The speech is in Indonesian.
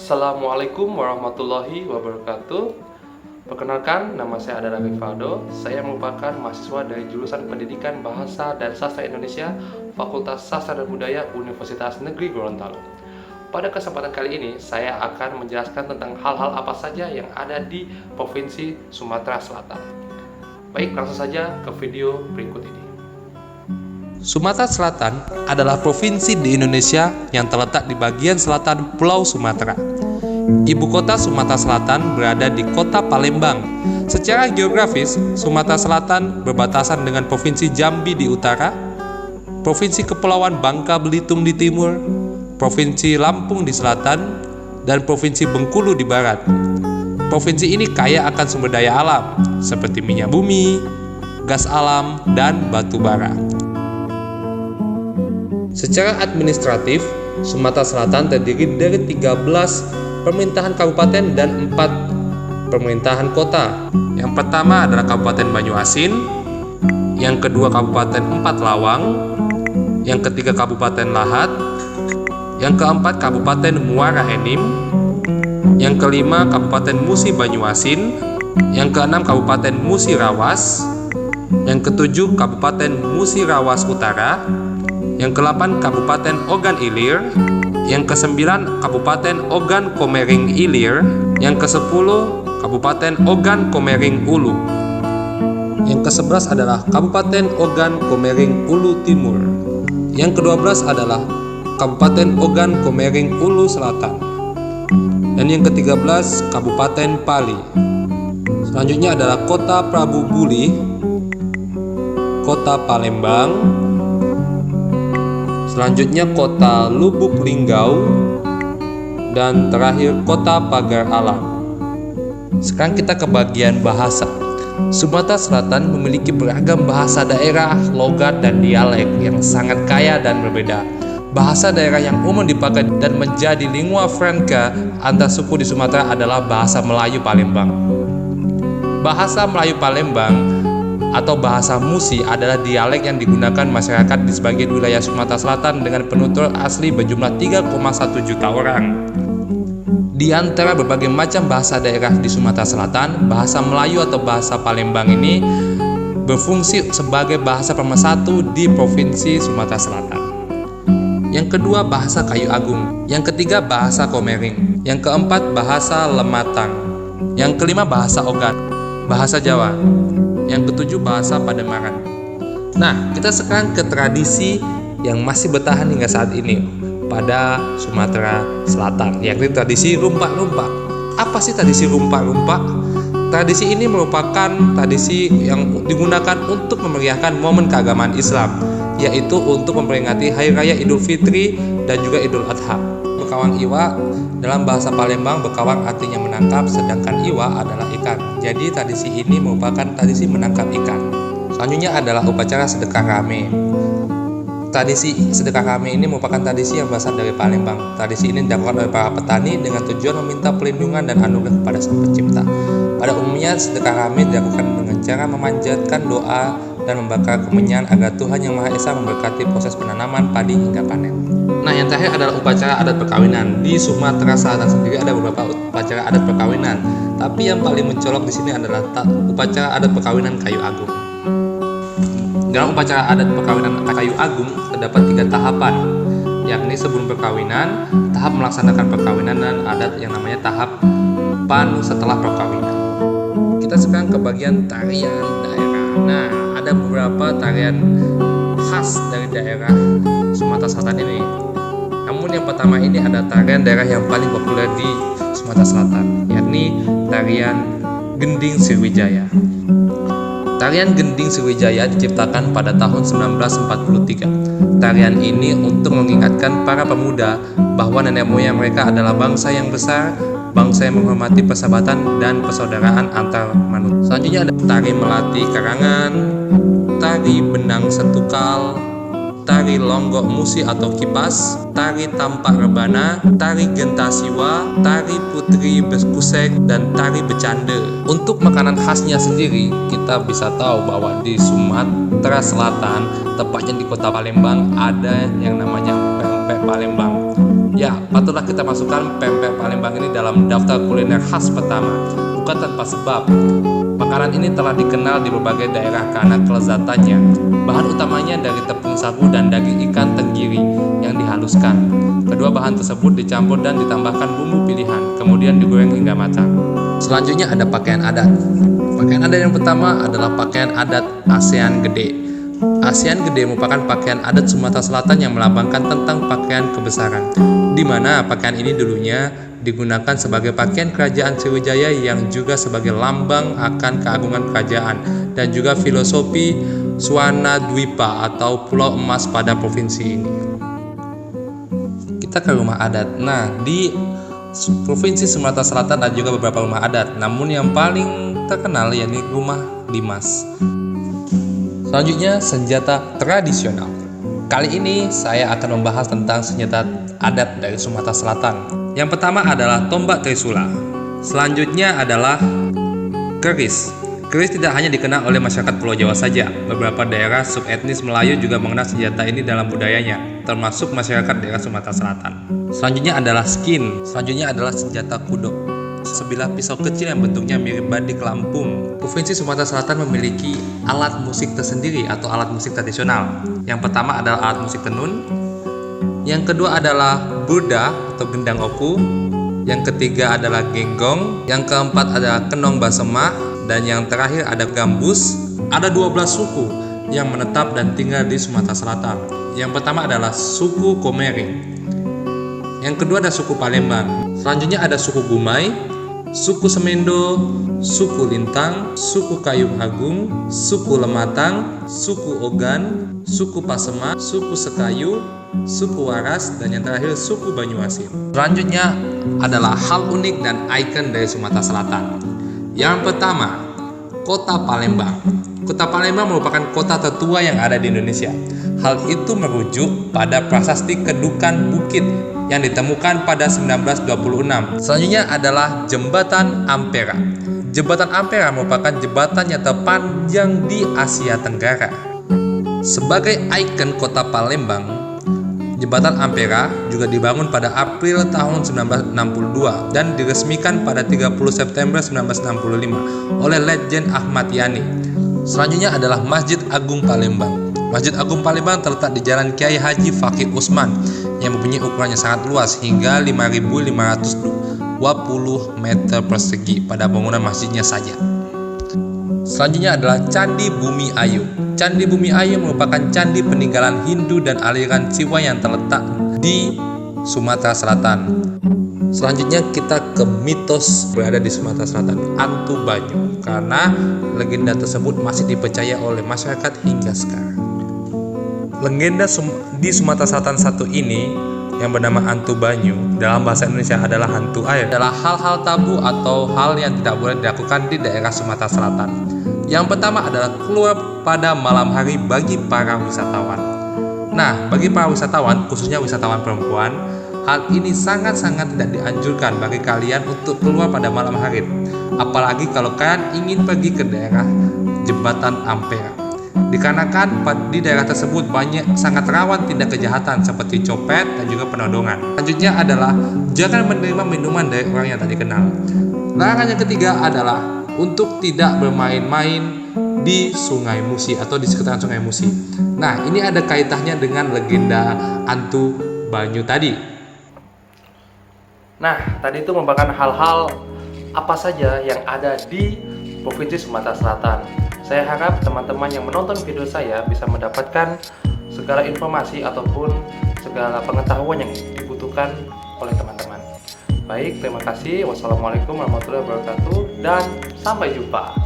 Assalamualaikum warahmatullahi wabarakatuh. Perkenalkan, nama saya adalah Rivaldo. Saya merupakan mahasiswa dari jurusan Pendidikan Bahasa dan Sastra Indonesia, Fakultas Sastra dan Budaya Universitas Negeri Gorontalo. Pada kesempatan kali ini, saya akan menjelaskan tentang hal-hal apa saja yang ada di Provinsi Sumatera Selatan. Baik, langsung saja ke video berikut ini. Sumatera Selatan adalah provinsi di Indonesia yang terletak di bagian selatan Pulau Sumatera. Ibu kota Sumatera Selatan berada di kota Palembang. Secara geografis, Sumatera Selatan berbatasan dengan Provinsi Jambi di utara, Provinsi Kepulauan Bangka Belitung di timur, Provinsi Lampung di selatan, dan Provinsi Bengkulu di barat. Provinsi ini kaya akan sumber daya alam, seperti minyak bumi, gas alam, dan batu bara. Secara administratif, Sumatera Selatan terdiri dari 13 pemerintahan kabupaten dan 4 pemerintahan kota. Yang pertama adalah Kabupaten Banyuasin, yang kedua Kabupaten Empat Lawang, yang ketiga Kabupaten Lahat, yang keempat Kabupaten Muara Enim, yang kelima Kabupaten Musi Banyuasin, yang keenam Kabupaten Musi Rawas, yang ketujuh Kabupaten Musi Rawas Utara, yang ke-8 Kabupaten Ogan Ilir, yang ke-9 Kabupaten Ogan Komering Ilir, yang ke-10 Kabupaten Ogan Komering Ulu. Yang ke-11 adalah Kabupaten Ogan Komering Ulu Timur. Yang ke-12 adalah Kabupaten Ogan Komering Ulu Selatan. Dan yang ke-13 Kabupaten Pali. Selanjutnya adalah Kota Prabu Buli, Kota Palembang, selanjutnya Kota Lubuk Linggau, dan terakhir Kota Pagar Alam. Sekarang kita ke bagian bahasa. Sumatera Selatan memiliki beragam bahasa daerah, logat, dan dialek yang sangat kaya dan berbeda. Bahasa daerah yang umum dipakai dan menjadi lingua franca antar suku di Sumatera adalah bahasa Melayu Palembang. Bahasa Melayu Palembang atau bahasa Musi adalah dialek yang digunakan masyarakat di sebagian wilayah Sumatera Selatan dengan penutur asli berjumlah 3,1 juta orang. Di antara berbagai macam bahasa daerah di Sumatera Selatan, bahasa Melayu atau bahasa Palembang ini berfungsi sebagai bahasa pemersatu di Provinsi Sumatera Selatan. Yang kedua, bahasa Kayu Agung. Yang ketiga, bahasa Komering. Yang keempat, bahasa Lematang. Yang kelima, bahasa Ogan, bahasa Jawa. Yang ketujuh, bahasa Pademangan. Nah, kita sekarang ke tradisi yang masih bertahan hingga saat ini pada Sumatera Selatan, yakni tradisi rumpak-rumpak. Apa sih tradisi rumpak-rumpak? Tradisi ini merupakan tradisi yang digunakan untuk memeriahkan momen keagamaan Islam, yaitu untuk memperingati Hari Raya Idul Fitri dan juga Idul Adha. Bekawang Iwa, dalam bahasa Palembang, bekawang artinya menangkap, sedangkan iwa adalah ikan. Jadi tradisi ini merupakan tradisi menangkap ikan. Selanjutnya adalah upacara sedekah rame. Tradisi sedekah rame ini merupakan tradisi yang berasal dari Palembang. Tradisi ini dilakukan oleh para petani dengan tujuan meminta perlindungan dan anugerah kepada Sang Pencipta. Pada umumnya sedekah rame dilakukan dengan cara memanjatkan doa dan membakar kemenyan agar Tuhan Yang Maha Esa memberkati proses penanaman padi hingga panen. Nah, yang terakhir adalah upacara adat perkawinan. Di Sumatera Selatan sendiri ada beberapa upacara adat perkawinan, tapi yang paling mencolok di sini adalah upacara adat perkawinan Kayu Agung. Dalam upacara adat perkawinan Kayu Agung terdapat 3 tahapan, yakni sebelum perkawinan, tahap melaksanakan perkawinan, dan adat yang namanya tahap pan setelah perkawinan. Kita sekarang ke bagian tarian daerah. Nah, ada beberapa tarian khas dari daerah Sumatera Selatan ini. Namun yang pertama ini ada tarian daerah yang paling populer di Sumatera Selatan, yakni tarian Gending Sriwijaya. Tarian Gending Sriwijaya diciptakan pada tahun 1943. Tarian ini untuk mengingatkan para pemuda bahwa nenek moyang mereka adalah bangsa yang besar, bangsa yang menghormati persahabatan dan persaudaraan antar manusia. Selanjutnya ada tari Melati Karangan, tari Benang Setukal, tari Longgok Musi atau Kipas, tari Tampak Rebana, tari Gentasiwa, tari Putri Beskusek, dan tari Becande. Untuk makanan khasnya sendiri, kita bisa tahu bahwa di Sumatera Selatan, tepatnya di kota Palembang, ada yang namanya pempek Palembang. Ya, patutlah kita masukkan pempek Palembang ini dalam daftar kuliner khas pertama. Bukan tanpa sebab, makanan ini telah dikenal di berbagai daerah karena kelezatannya. Bahan utamanya dari tepung sagu dan daging ikan tenggiri yang dihaluskan. Kedua bahan tersebut dicampur dan ditambahkan bumbu pilihan, kemudian digoreng hingga matang. Selanjutnya ada pakaian adat. Pakaian adat yang pertama adalah pakaian adat ASEAN Gede. ASEAN Gede merupakan pakaian adat Sumatera Selatan yang melambangkan tentang pakaian kebesaran, di mana pakaian ini dulunya digunakan sebagai pakaian kerajaan Sriwijaya yang juga sebagai lambang akan keagungan kerajaan dan juga filosofi Swana Dwipa atau Pulau Emas pada provinsi ini. Kita ke rumah adat. Nah, di Provinsi Sumatera Selatan ada juga beberapa rumah adat, namun yang paling terkenal yakni Rumah Dimas. Selanjutnya, senjata tradisional. Kali ini saya akan membahas tentang senjata adat dari Sumatera Selatan. Yang pertama adalah tombak trisula. Selanjutnya adalah keris. Keris tidak hanya dikenal oleh masyarakat Pulau Jawa saja. Beberapa daerah subetnis Melayu juga mengenal senjata ini dalam budayanya, termasuk masyarakat daerah Sumatera Selatan. Selanjutnya adalah skin. Selanjutnya adalah senjata kudok. Sebilah pisau kecil yang bentuknya mirip badik Lampung. Provinsi Sumatera Selatan memiliki alat musik tersendiri atau alat musik tradisional. Yang pertama adalah alat musik tenun. Yang kedua adalah burda atau gendang oku. Yang ketiga adalah genggong. Yang keempat adalah kenong basemah. Dan yang terakhir ada gambus. Ada 12 suku yang menetap dan tinggal di Sumatera Selatan. Yang pertama adalah suku Komering. Yang kedua ada suku Palembang. Selanjutnya ada suku Gumai, suku Semendo, suku Lintang, suku Kayung Agung, suku Lematang, suku Ogan, suku Pasema, suku Sekayu, suku Waras, dan yang terakhir suku Banyuasin. Selanjutnya adalah hal unik dan ikon dari Sumatera Selatan. Yang pertama, Kota Palembang. Kota Palembang merupakan kota tertua yang ada di Indonesia. Hal itu merujuk pada prasasti Kedukan Bukit yang ditemukan pada 1926. Selanjutnya adalah Jembatan Ampera. Jembatan Ampera merupakan jembatan yang terpanjang di Asia Tenggara. Sebagai ikon kota Palembang, Jembatan Ampera juga dibangun pada April tahun 1962 dan diresmikan pada 30 September 1965 oleh Letjen Ahmad Yani. Selanjutnya adalah Masjid Agung Palembang. Masjid Agung Palembang terletak di Jalan Kiai Haji Fakih Usman yang mempunyai ukurannya sangat luas hingga 5.520 meter persegi pada bangunan masjidnya saja. Selanjutnya adalah Candi Bumi Ayu. Candi Bumi Ayu merupakan candi peninggalan Hindu dan aliran Siwa yang terletak di Sumatera Selatan. Selanjutnya kita ke mitos berada di Sumatera Selatan, Antu Banyu, karena legenda tersebut masih dipercaya oleh masyarakat hingga sekarang. Legenda di Sumatera Selatan satu ini yang bernama Antu Banyu dalam bahasa Indonesia adalah hantu air, adalah hal-hal tabu atau hal yang tidak boleh dilakukan di daerah Sumatera Selatan. Yang pertama adalah keluar pada malam hari bagi para wisatawan. Nah, bagi para wisatawan, khususnya wisatawan perempuan, hal ini sangat-sangat tidak dianjurkan bagi kalian untuk keluar pada malam hari. Apalagi kalau kalian ingin pergi ke daerah Jembatan Ampera. Dikarenakan di daerah tersebut sangat rawan tindak kejahatan seperti copet dan juga penodongan. Selanjutnya adalah jangan menerima minuman dari orang yang tak dikenal. Larangan yang ketiga adalah untuk tidak bermain-main di Sungai Musi atau di sekitaran Sungai Musi. Nah, ini ada kaitannya dengan legenda Antu Banyu tadi. Nah, tadi itu merupakan hal-hal apa saja yang ada di Provinsi Sumatera Selatan. Saya harap teman-teman yang menonton video saya bisa mendapatkan segala informasi ataupun segala pengetahuan yang dibutuhkan oleh teman-teman. Baik, terima kasih. Wassalamualaikum warahmatullahi wabarakatuh dan sampai jumpa.